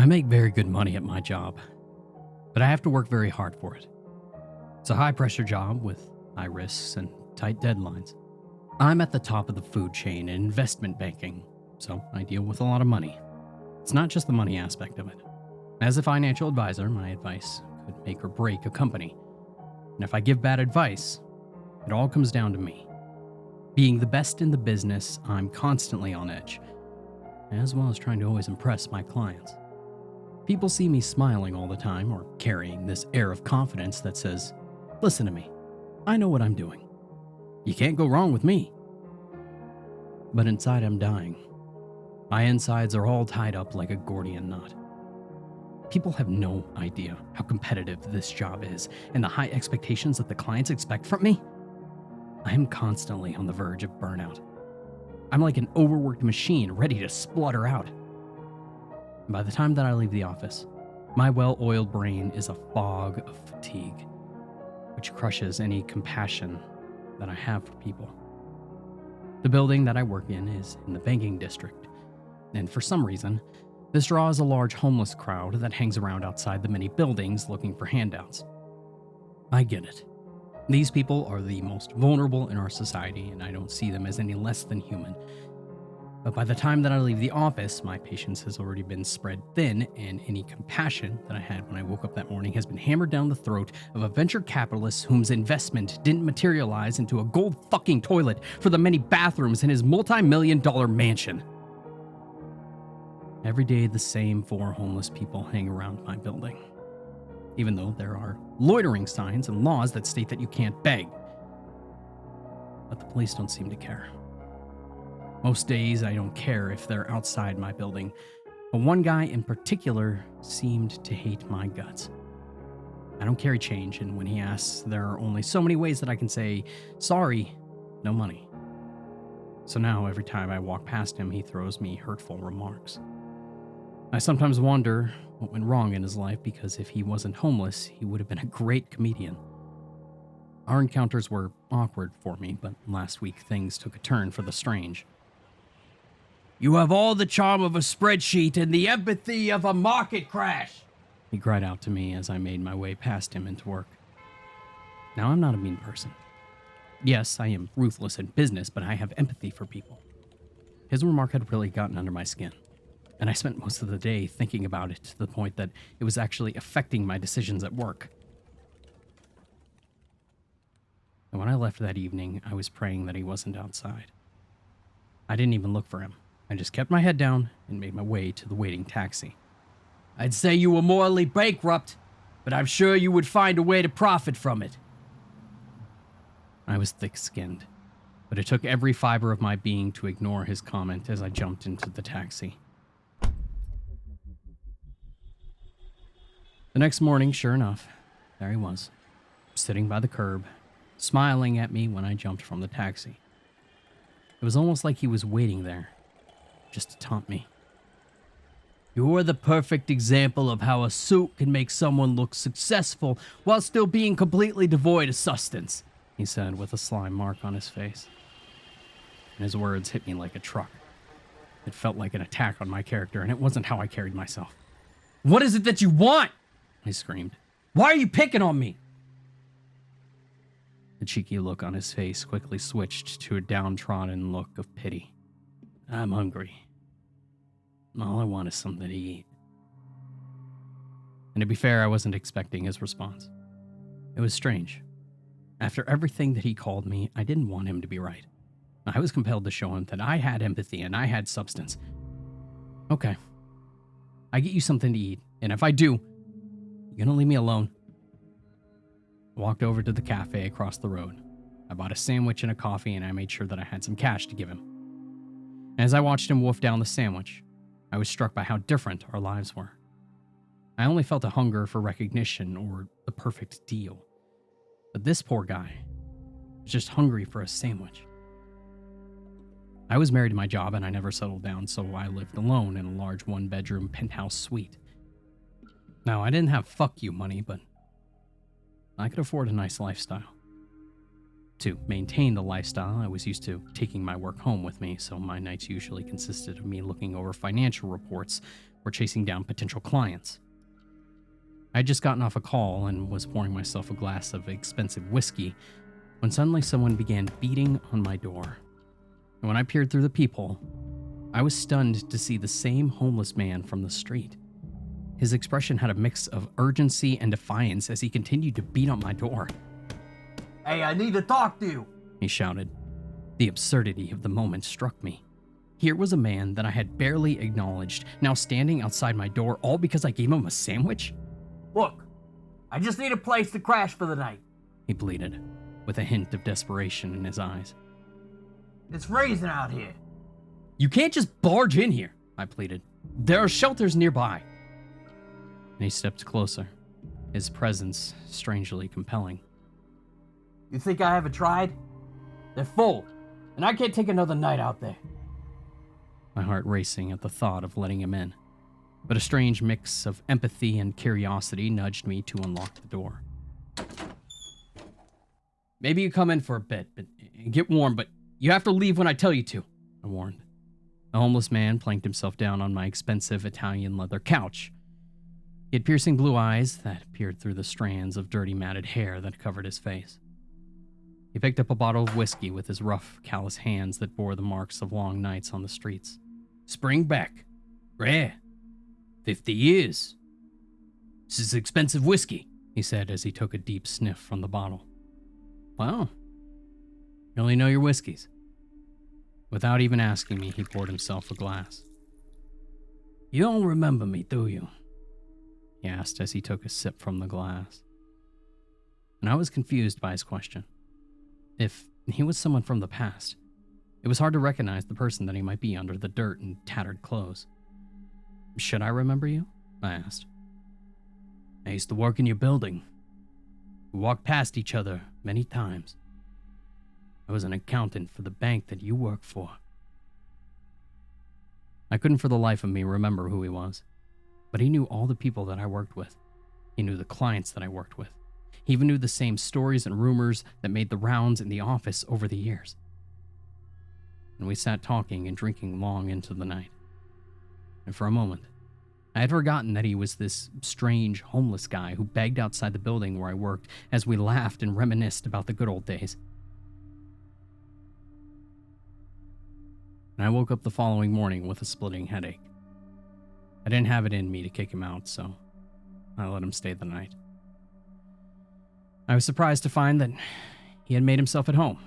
I make very good money at my job, but I have to work very hard for it. It's a high-pressure job with high risks and tight deadlines. I'm at the top of the food chain in investment banking, so I deal with a lot of money. It's not just the money aspect of it. As a financial advisor, my advice could make or break a company. And if I give bad advice, it all comes down to me. Being the best in the business, I'm constantly on edge, as well as trying to always impress my clients. People see me smiling all the time or carrying this air of confidence that says, "Listen to me, I know what I'm doing. You can't go wrong with me." But inside I'm dying. My insides are all tied up like a Gordian knot. People have no idea how competitive this job is and the high expectations that the clients expect from me. I am constantly on the verge of burnout. I'm like an overworked machine ready to splutter out. And by the time that I leave the office, my well-oiled brain is a fog of fatigue, which crushes any compassion that I have for people. The building that I work in is in the banking district, and for some reason, this draws a large homeless crowd that hangs around outside the many buildings looking for handouts. I get it. These people are the most vulnerable in our society, and I don't see them as any less than human. But by the time that I leave the office, my patience has already been spread thin, and any compassion that I had when I woke up that morning has been hammered down the throat of a venture capitalist whose investment didn't materialize into a gold fucking toilet for the many bathrooms in his multi-million-dollar mansion. Every day, the same 4 homeless people hang around my building, even though there are loitering signs and laws that state that you can't beg. But the police don't seem to care. Most days, I don't care if they're outside my building, but one guy in particular seemed to hate my guts. I don't carry change, and when he asks, there are only so many ways that I can say, "Sorry, no money." So now, every time I walk past him, he throws me hurtful remarks. I sometimes wonder what went wrong in his life, because if he wasn't homeless, he would have been a great comedian. Our encounters were awkward for me, but last week things took a turn for the strange. "You have all the charm of a spreadsheet and the empathy of a market crash," he cried out to me as I made my way past him into work. Now, I'm not a mean person. Yes, I am ruthless in business, but I have empathy for people. His remark had really gotten under my skin, and I spent most of the day thinking about it to the point that it was actually affecting my decisions at work. And when I left that evening, I was praying that he wasn't outside. I didn't even look for him. I just kept my head down and made my way to the waiting taxi. "I'd say you were morally bankrupt, but I'm sure you would find a way to profit from it." I was thick-skinned, but it took every fiber of my being to ignore his comment as I jumped into the taxi. The next morning, sure enough, there he was, sitting by the curb, smiling at me when I jumped from the taxi. It was almost like he was waiting there, just to taunt me. "You are the perfect example of how a suit can make someone look successful while still being completely devoid of substance," he said with a sly mark on his face. And his words hit me like a truck. It felt like an attack on my character, and it wasn't how I carried myself. "What is it that you want?" I screamed. "Why are you picking on me?" The cheeky look on his face quickly switched to a downtrodden look of pity. "I'm hungry. All I want is something to eat." And to be fair, I wasn't expecting his response. It was strange. After everything that he called me, I didn't want him to be right. I was compelled to show him that I had empathy and I had substance. "Okay. I get you something to eat, and if I do, you gonna leave me alone?" I walked over to the cafe across the road. I bought a sandwich and a coffee, and I made sure that I had some cash to give him. As I watched him wolf down the sandwich, I was struck by how different our lives were. I only felt a hunger for recognition or the perfect deal. But this poor guy was just hungry for a sandwich. I was married to my job, and I never settled down, so I lived alone in a large 1-bedroom penthouse suite. Now, I didn't have fuck you money, but I could afford a nice lifestyle. To maintain the lifestyle, I was used to taking my work home with me, so my nights usually consisted of me looking over financial reports or chasing down potential clients. I had just gotten off a call and was pouring myself a glass of expensive whiskey when suddenly someone began beating on my door. And when I peered through the peephole, I was stunned to see the same homeless man from the street. His expression had a mix of urgency and defiance as he continued to beat on my door. "Hey, I need to talk to you," he shouted. The absurdity of the moment struck me. Here was a man that I had barely acknowledged, now standing outside my door, all because I gave him a sandwich? "Look, I just need a place to crash for the night," he pleaded, with a hint of desperation in his eyes. "It's freezing out here." "You can't just barge in here," I pleaded. "There are shelters nearby." And he stepped closer, his presence strangely compelling. "You think I haven't tried? They're full, and I can't take another night out there." My heart racing at the thought of letting him in, but a strange mix of empathy and curiosity nudged me to unlock the door. "Maybe you come in for a bit, but get warm, but you have to leave when I tell you to," I warned. The homeless man planked himself down on my expensive Italian leather couch. He had piercing blue eyes that peered through the strands of dirty matted hair that covered his face. He picked up a bottle of whiskey with his rough, callous hands that bore the marks of long nights on the streets. "Springback. Rare. 50 years. This is expensive whiskey," he said as he took a deep sniff from the bottle. "Wow. You only know your whiskeys." Without even asking me, he poured himself a glass. "You don't remember me, do you?" he asked as he took a sip from the glass. And I was confused by his question. If he was someone from the past, it was hard to recognize the person that he might be under the dirt and tattered clothes. "Should I remember you?" I asked. "I used to work in your building. We walked past each other many times. I was an accountant for the bank that you work for." I couldn't for the life of me remember who he was, but he knew all the people that I worked with. He knew the clients that I worked with. He even knew the same stories and rumors that made the rounds in the office over the years. And we sat talking and drinking long into the night. And for a moment, I had forgotten that he was this strange homeless guy who begged outside the building where I worked as we laughed and reminisced about the good old days. And I woke up the following morning with a splitting headache. I didn't have it in me to kick him out, so I let him stay the night. I was surprised to find that he had made himself at home.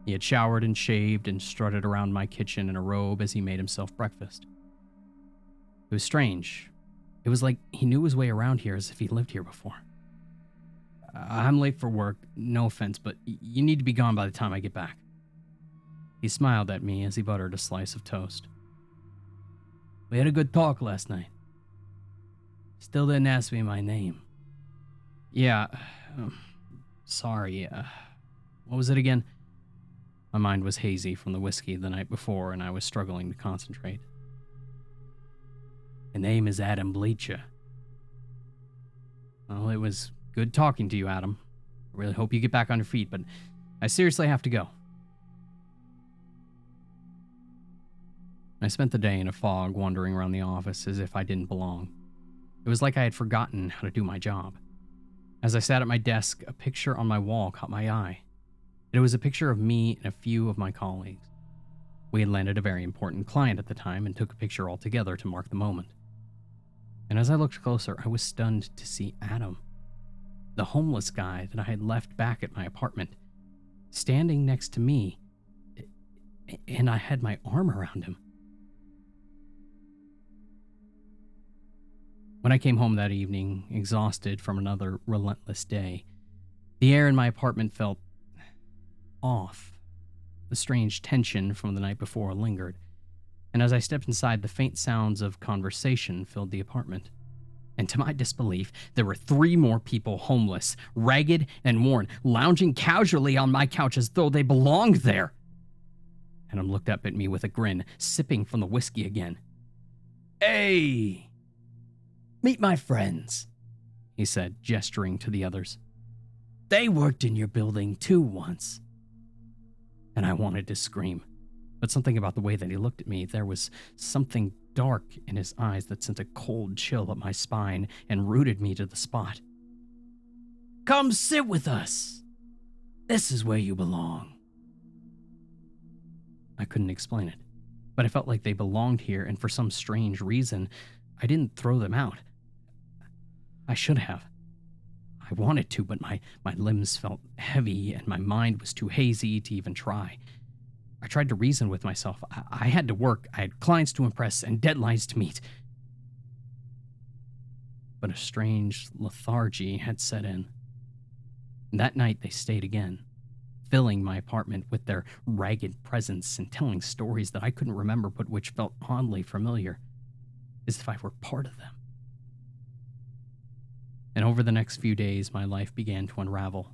He had showered and shaved and strutted around my kitchen in a robe as he made himself breakfast. It was strange. It was like he knew his way around here as if he lived here before. "I'm late for work, no offense, but you need to be gone by the time I get back." He smiled at me as he buttered a slice of toast. "We had a good talk last night. Still didn't ask me my name." "Yeah, sorry, what was it again?" My mind was hazy from the whiskey the night before, and I was struggling to concentrate. "The name is Adam Bleacher." "Well, it was good talking to you, Adam. I really hope you get back on your feet, but I seriously have to go." I spent the day in a fog, wandering around the office as if I didn't belong. It was like I had forgotten how to do my job. As I sat at my desk, a picture on my wall caught my eye. It was a picture of me and a few of my colleagues. We had landed a very important client at the time and took a picture all together to mark the moment. And as I looked closer, I was stunned to see Adam, the homeless guy that I had left back at my apartment, standing next to me, and I had my arm around him. When I came home that evening, exhausted from another relentless day, the air in my apartment felt off. The strange tension from the night before lingered, and as I stepped inside, the faint sounds of conversation filled the apartment. And to my disbelief, there were 3 more people homeless, ragged and worn, lounging casually on my couch as though they belonged there. Adam looked up at me with a grin, sipping from the whiskey again. "Hey! Meet my friends," he said, gesturing to the others. "They worked in your building too once. and I wanted to scream. But something about the way that he looked at me, there was something dark in his eyes that sent a cold chill up my spine and rooted me to the spot. "Come sit with us. This is where you belong." I couldn't explain it, but I felt like they belonged here, and for some strange reason, I didn't throw them out. I should have. I wanted to, but my limbs felt heavy and my mind was too hazy to even try. I tried to reason with myself. I had to work, I had clients to impress, and deadlines to meet. But a strange lethargy had set in. And that night they stayed again, filling my apartment with their ragged presence and telling stories that I couldn't remember but which felt oddly familiar, as if I were part of them. And over the next few days, my life began to unravel.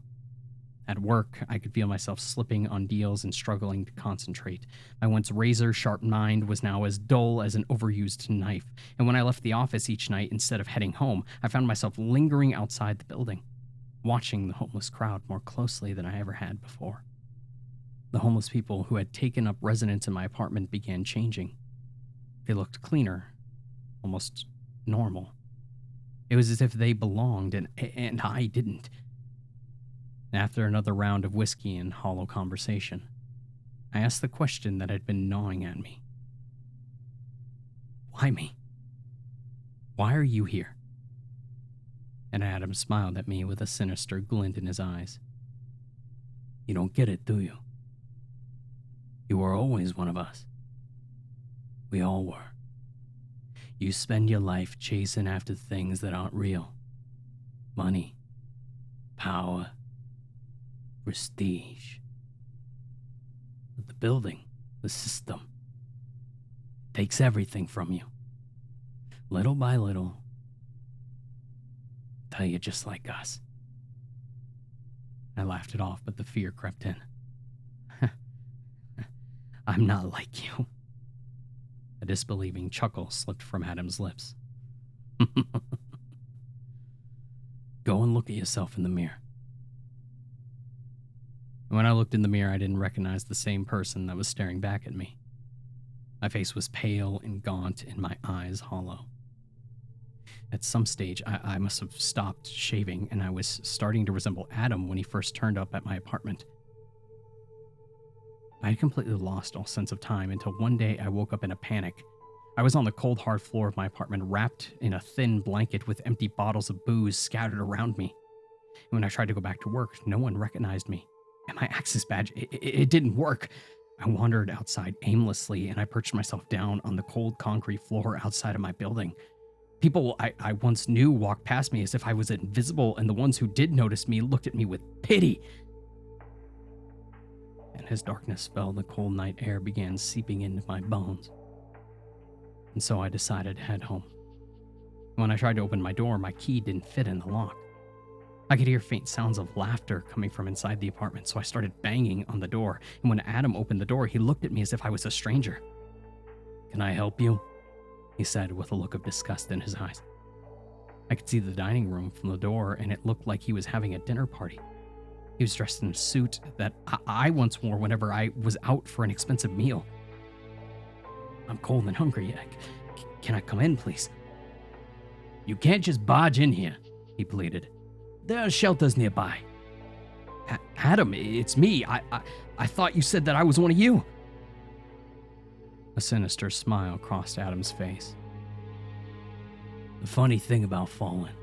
At work, I could feel myself slipping on deals and struggling to concentrate. My once razor-sharp mind was now as dull as an overused knife, and when I left the office each night instead of heading home, I found myself lingering outside the building, watching the homeless crowd more closely than I ever had before. The homeless people who had taken up residence in my apartment began changing. They looked cleaner, almost normal. It was as if they belonged, and I didn't. After another round of whiskey and hollow conversation, I asked the question that had been gnawing at me. Why me? Why are you here? And Adam smiled at me with a sinister glint in his eyes. You don't get it, do you? You were always one of us. We all were. You spend your life chasing after things that aren't real. Money, power, prestige. But the building, the system, takes everything from you. Little by little, until you're just like us. I laughed it off, but the fear crept in. I'm not like you. A disbelieving chuckle slipped from Adam's lips. Go and look at yourself in the mirror. When I looked in the mirror, I didn't recognize the same person that was staring back at me. My face was pale and gaunt and my eyes hollow. At some stage, I must have stopped shaving, and I was starting to resemble Adam when he first turned up at my apartment. I had completely lost all sense of time until one day I woke up in a panic. I was on the cold, hard floor of my apartment, wrapped in a thin blanket with empty bottles of booze scattered around me. And when I tried to go back to work, no one recognized me. And my access badge, it didn't work. I wandered outside aimlessly, and I perched myself down on the cold concrete floor outside of my building. People I once knew walked past me as if I was invisible, and the ones who did notice me looked at me with pity. And as darkness fell, the cold night air began seeping into my bones. And so I decided to head home. When I tried to open my door, my key didn't fit in the lock. I could hear faint sounds of laughter coming from inside the apartment, so I started banging on the door, and when Adam opened the door, he looked at me as if I was a stranger. Can I help you? He said with a look of disgust in his eyes. I could see the dining room from the door, and it looked like he was having a dinner party. He was dressed in a suit that I once wore whenever I was out for an expensive meal. I'm cold and hungry. Can I come in, please? You can't just barge in here, he pleaded. There are shelters nearby. Adam, it's me. I thought you said that I was one of you. A sinister smile crossed Adam's face. The funny thing about falling,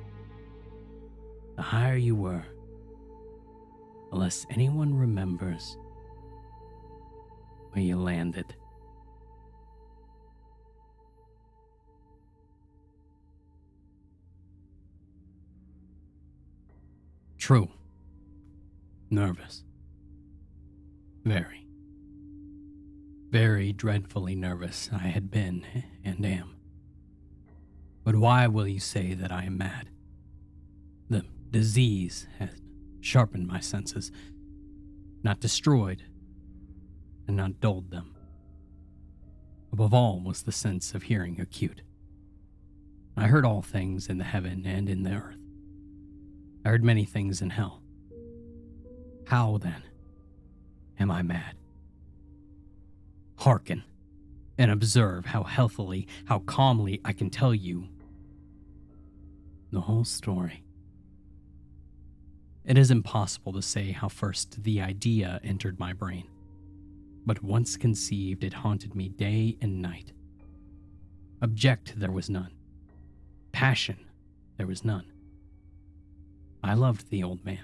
the higher you were, the less anyone remembers where you landed. True. Nervous. Very. Very dreadfully nervous I had been and am. But why will you say that I am mad? The disease has sharpened my senses, not destroyed, and not dulled them. Above all was the sense of hearing acute. I heard all things in the heaven and in the earth. I heard many things in hell. How, then, am I mad? Hearken and observe how healthily, how calmly I can tell you the whole story. It is impossible to say how first the idea entered my brain, but once conceived, it haunted me day and night. Object there was none. Passion there was none. I loved the old man.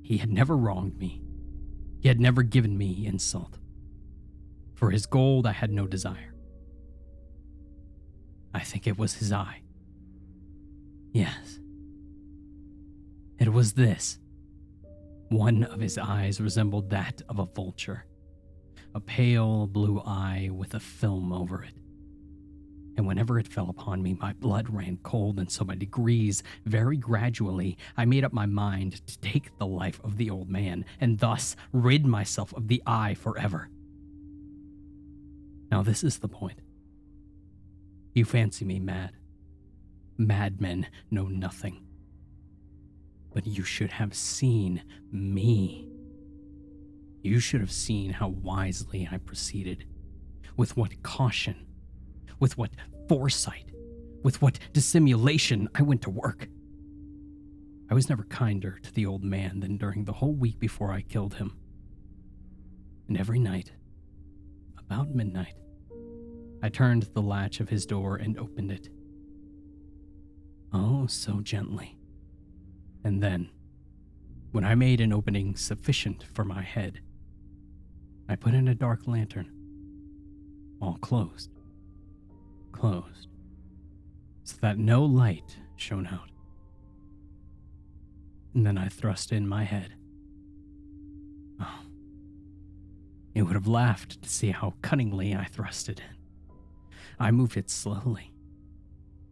He had never wronged me. He had never given me insult. For his gold I had no desire. I think it was his eye. Yes. It was this. One of his eyes resembled that of a vulture, a pale blue eye with a film over it. And whenever it fell upon me, my blood ran cold, and so by degrees, very gradually, I made up my mind to take the life of the old man, and thus rid myself of the eye forever. Now this is the point. You fancy me mad. Madmen know nothing. But you should have seen me. You should have seen how wisely I proceeded, with what caution, with what foresight, with what dissimulation I went to work. I was never kinder to the old man than during the whole week before I killed him. And every night, about midnight, I turned the latch of his door and opened it. Oh, so gently. And then, when I made an opening sufficient for my head, I put in a dark lantern, all closed, so that no light shone out. And then I thrust in my head. Oh, it would have laughed to see how cunningly I thrust it in. I moved it slowly,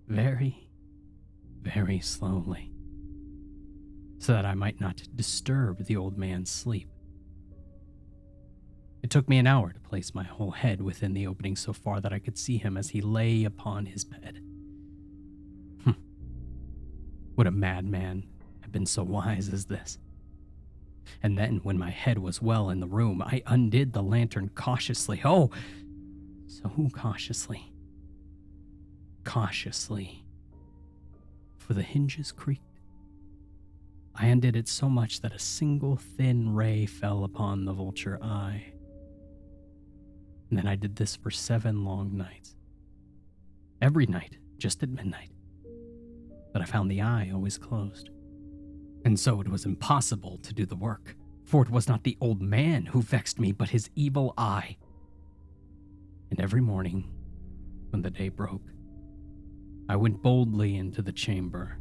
very, very slowly, so that I might not disturb the old man's sleep. It took me an hour to place my whole head within the opening so far that I could see him as he lay upon his bed. Would a madman have been so wise as this? And then, when my head was well in the room, I undid the lantern cautiously. Oh, so cautiously. Cautiously. For the hinges creaked. I undid it so much that a single thin ray fell upon the vulture eye. And then I did this for 7 long nights. Every night, just at midnight. But I found the eye always closed. And so it was impossible to do the work, for it was not the old man who vexed me, but his evil eye. And every morning, when the day broke, I went boldly into the chamber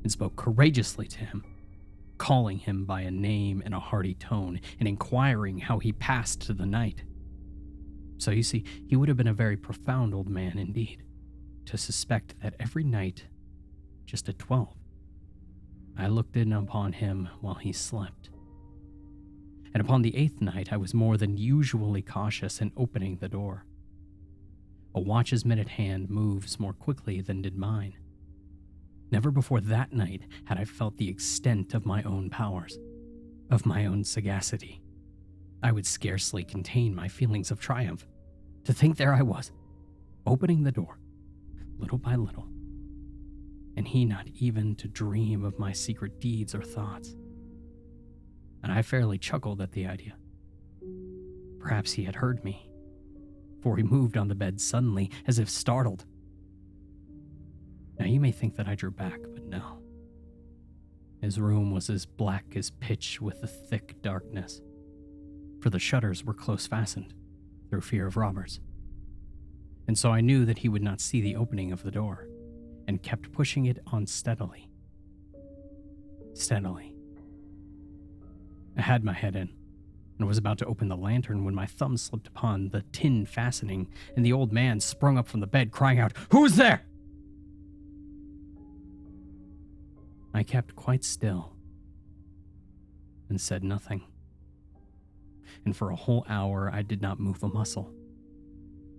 and spoke courageously to him, calling him by a name in a hearty tone and inquiring how he passed the night. So you see, he would have been a very profound old man indeed, to suspect that every night, just at 12, I looked in upon him while he slept. And upon the 8th night, I was more than usually cautious in opening the door. A watch's minute hand moves more quickly than did mine. Never before that night had I felt the extent of my own powers, of my own sagacity. I would scarcely contain my feelings of triumph. To think there I was, opening the door, little by little, and he not even to dream of my secret deeds or thoughts. And I fairly chuckled at the idea. Perhaps he had heard me, for he moved on the bed suddenly, as if startled. Now you may think that I drew back, but no. His room was as black as pitch with the thick darkness, for the shutters were close fastened, through fear of robbers. And so I knew that he would not see the opening of the door, and kept pushing it on steadily. Steadily. I had my head in, and was about to open the lantern when my thumb slipped upon the tin fastening, and the old man sprung up from the bed, crying out, "Who's there?" I kept quite still, and said nothing. And for a whole hour I did not move a muscle,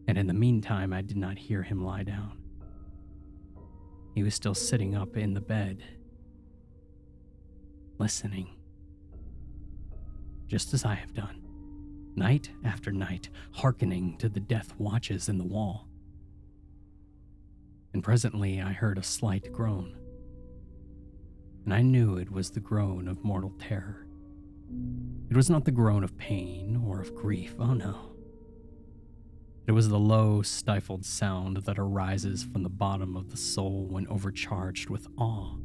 and in the meantime I did not hear him lie down. He was still sitting up in the bed, listening, just as I have done, night after night, hearkening to the death watches in the wall. And presently I heard a slight groan, and I knew it was the groan of mortal terror. It was not the groan of pain or of grief, oh no. It was the low, stifled sound that arises from the bottom of the soul when overcharged with awe.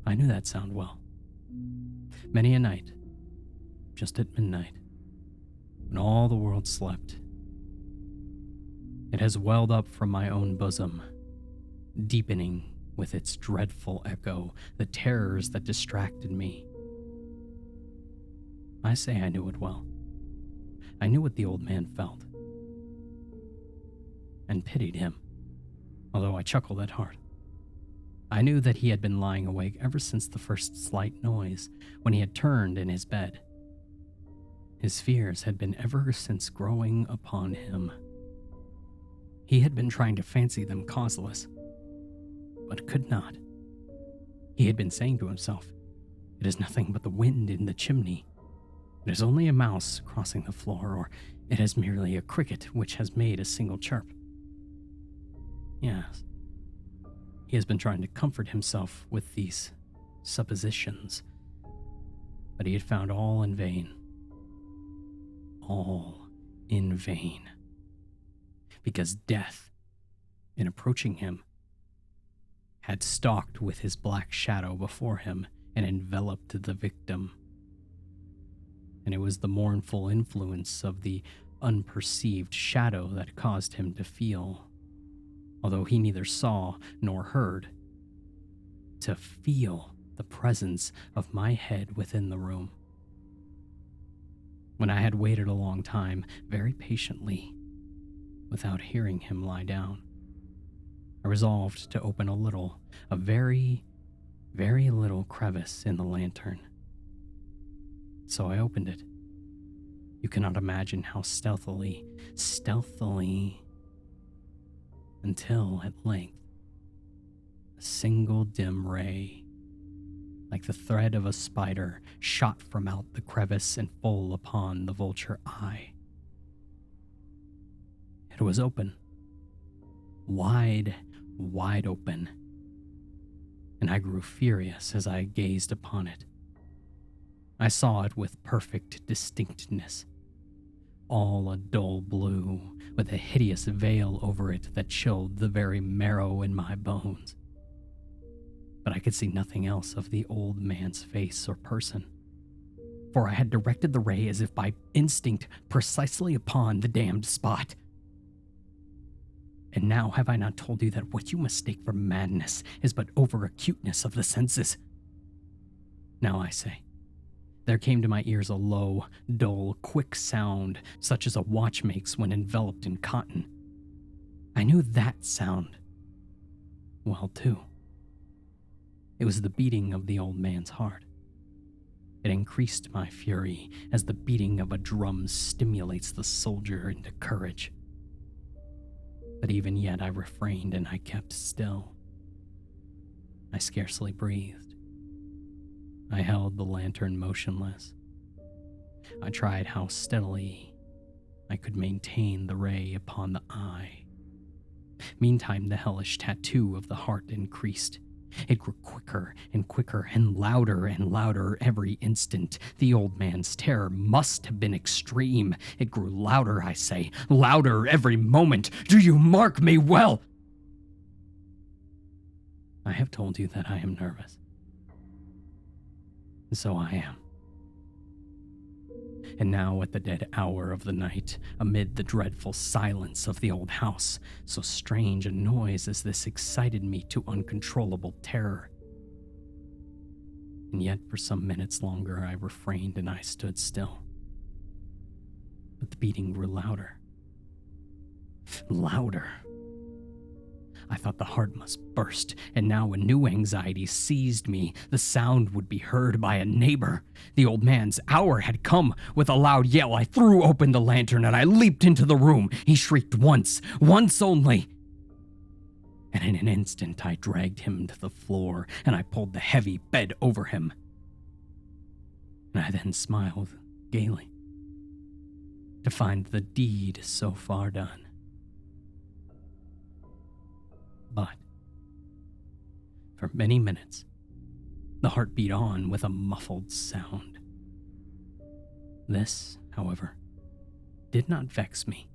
I knew that sound well. Many a night, just at midnight, when all the world slept, it has welled up from my own bosom, deepening with its dreadful echo the terrors that distracted me. I say I knew it well. I knew what the old man felt, and pitied him, although I chuckled at heart. I knew that he had been lying awake ever since the first slight noise, when he had turned in his bed. His fears had been ever since growing upon him. He had been trying to fancy them causeless, but could not. He had been saying to himself, "It is nothing but the wind in the chimney. It is only a mouse crossing the floor, or it is merely a cricket which has made a single chirp." Yes, he has been trying to comfort himself with these suppositions, but he had found all in vain. All in vain. Because death, in approaching him, had stalked with his black shadow before him and enveloped the victim. And it was the mournful influence of the unperceived shadow that caused him to feel, although he neither saw nor heard, to feel the presence of my head within the room. When I had waited a long time, very patiently, without hearing him lie down, I resolved to open a very, very little crevice in the lantern. So I opened it. You cannot imagine how stealthily, until at length, a single dim ray, like the thread of a spider, shot from out the crevice and full upon the vulture eye. It was open. Wide open. And I grew furious as I gazed upon it. I saw it with perfect distinctness, all a dull blue, with a hideous veil over it that chilled the very marrow in my bones. But I could see nothing else of the old man's face or person, for I had directed the ray as if by instinct precisely upon the damned spot. And now have I not told you that what you mistake for madness is but over-acuteness of the senses? Now I say, there came to my ears a low, dull, quick sound, such as a watch makes when enveloped in cotton. I knew that sound well, too. It was the beating of the old man's heart. It increased my fury as the beating of a drum stimulates the soldier into courage. But even yet I refrained and I kept still. I scarcely breathed. I held the lantern motionless. I tried how steadily I could maintain the ray upon the eye. Meantime, the hellish tattoo of the heart increased. It grew quicker and quicker and louder every instant. The old man's terror must have been extreme. It grew louder, I say, louder every moment. Do you mark me well? I have told you that I am nervous. So I am. And now at the dead hour of the night, amid the dreadful silence of the old house, so strange a noise as this excited me to uncontrollable terror. And yet for some minutes longer I refrained and I stood still. But the beating grew louder. Louder. I thought the heart must burst, and now a new anxiety seized me. The sound would be heard by a neighbor. The old man's hour had come. With a loud yell, I threw open the lantern and I leaped into the room. He shrieked once only. And in an instant, I dragged him to the floor and I pulled the heavy bed over him. And I then smiled gaily. to find the deed so far done. But for many minutes, the heart beat on with a muffled sound. This, however, did not vex me.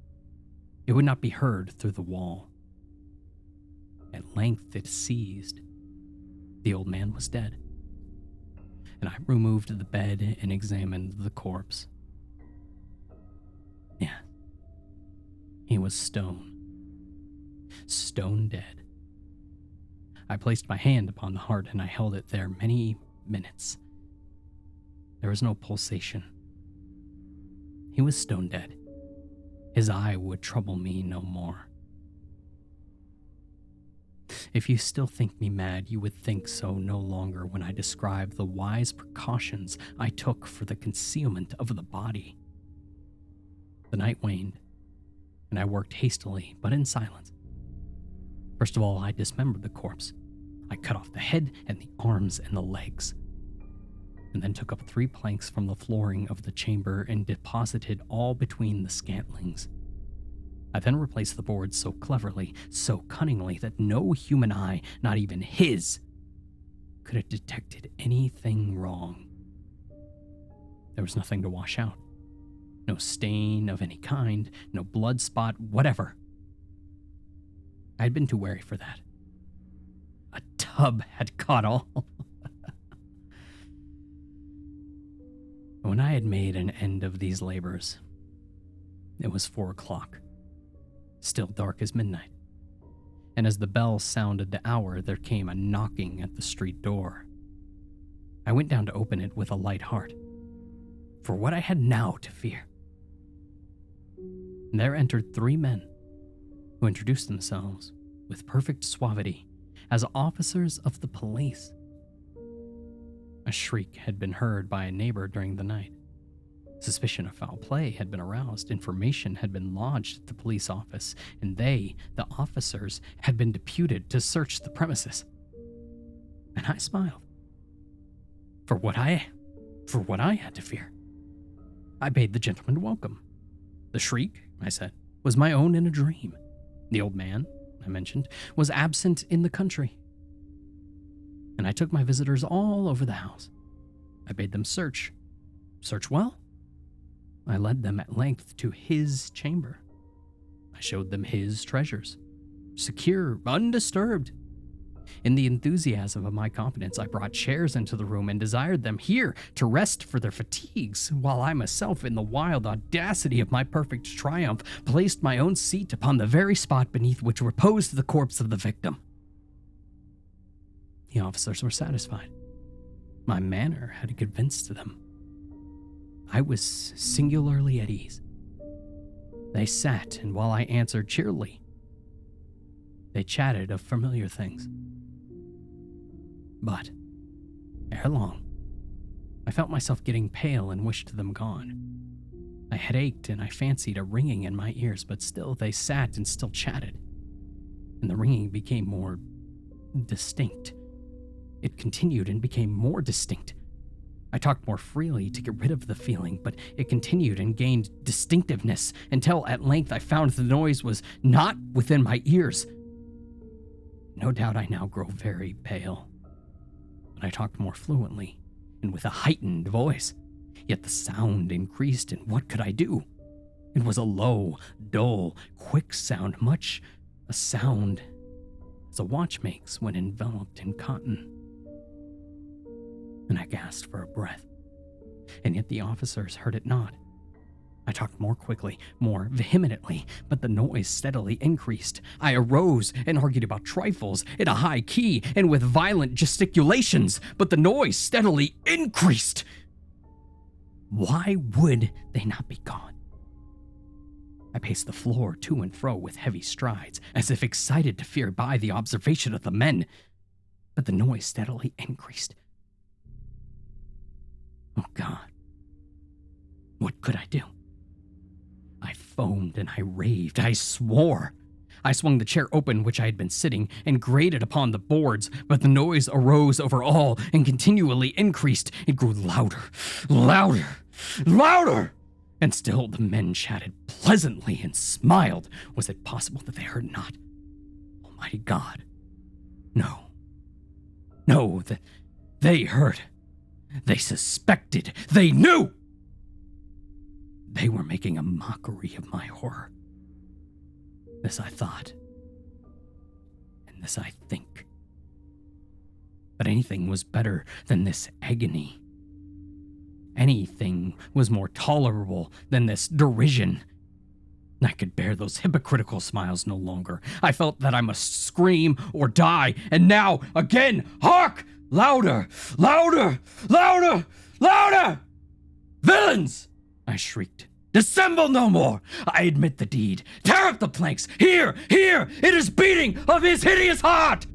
It would not be heard through the wall. At length it ceased. The old man was dead, and I removed the bed and examined the corpse. Yeah, he was stone dead. I placed my hand upon the heart and I held it there many minutes. There was no pulsation. He was stone dead. His eye would trouble me no more. If you still think me mad, you would think so no longer when I describe the wise precautions I took for the concealment of the body. The night waned, and I worked hastily, but in silence. First of all, I dismembered the corpse. I cut off the head and the arms and the legs, and then took up 3 planks from the flooring of the chamber and deposited all between the scantlings. I then replaced the boards so cleverly, so cunningly, that no human eye, not even his, could have detected anything wrong. There was nothing to wash out. No stain of any kind, no blood spot, whatever. I had been too wary for that. A tub had caught all. When I had made an end of these labors, it was 4 o'clock, still dark as midnight, and as the bell sounded the hour, there came a knocking at the street door. I went down to open it with a light heart, for what I had now to fear. And there entered 3 men, who introduced themselves with perfect suavity as officers of the police. A shriek had been heard by a neighbor during the night. Suspicion of foul play had been aroused, information had been lodged at the police office, and they, the officers, had been deputed to search the premises. And I smiled. For what I had to fear. I bade the gentleman welcome. The shriek, I said, was my own in a dream. The old man, I mentioned, was absent in the country. And I took my visitors all over the house. I bade them search. Search well. I led them at length to his chamber. I showed them his treasures, secure, undisturbed. In the enthusiasm of my confidence, I brought chairs into the room and desired them here to rest for their fatigues, while I myself, in the wild audacity of my perfect triumph, placed my own seat upon the very spot beneath which reposed the corpse of the victim. The officers were satisfied. My manner had convinced them. I was singularly at ease. They sat, and while I answered cheerily, they chatted of familiar things. But, ere long, I felt myself getting pale and wished them gone. I had ached and I fancied a ringing in my ears, but still they sat and still chatted, and the ringing became more distinct. It continued and became more distinct. I talked more freely to get rid of the feeling, but it continued and gained distinctiveness until at length I found the noise was not within my ears. No doubt I now grow very pale, but I talked more fluently and with a heightened voice. Yet the sound increased, and what could I do? It was a low, dull, quick sound, much a sound as a watch makes when enveloped in cotton. And I gasped for a breath, and yet the officers heard it not. I talked more quickly, more vehemently, but the noise steadily increased. I arose and argued about trifles in a high key and with violent gesticulations, but the noise steadily increased. Why would they not be gone? I paced the floor to and fro with heavy strides, as if excited to fear by the observation of the men, but the noise steadily increased. Oh God, what could I do? I foamed and I raved, I swore. I swung the chair open which I had been sitting and grated upon the boards, but the noise arose over all and continually increased. It grew louder, louder, louder, And still the men chatted pleasantly and smiled. Was it possible that they heard not? Almighty God. No. No, they heard. They suspected. They knew! They were making a mockery of my horror. This I thought. And this I think. But anything was better than this agony. Anything was more tolerable than this derision. I could bear those hypocritical smiles no longer. I felt that I must scream or die. And now, again, hark! Louder! Louder! Louder! Louder! Villains! I shrieked. Dissemble no more! I admit the deed. Tear up the planks! Here! Here! It is beating of his hideous heart!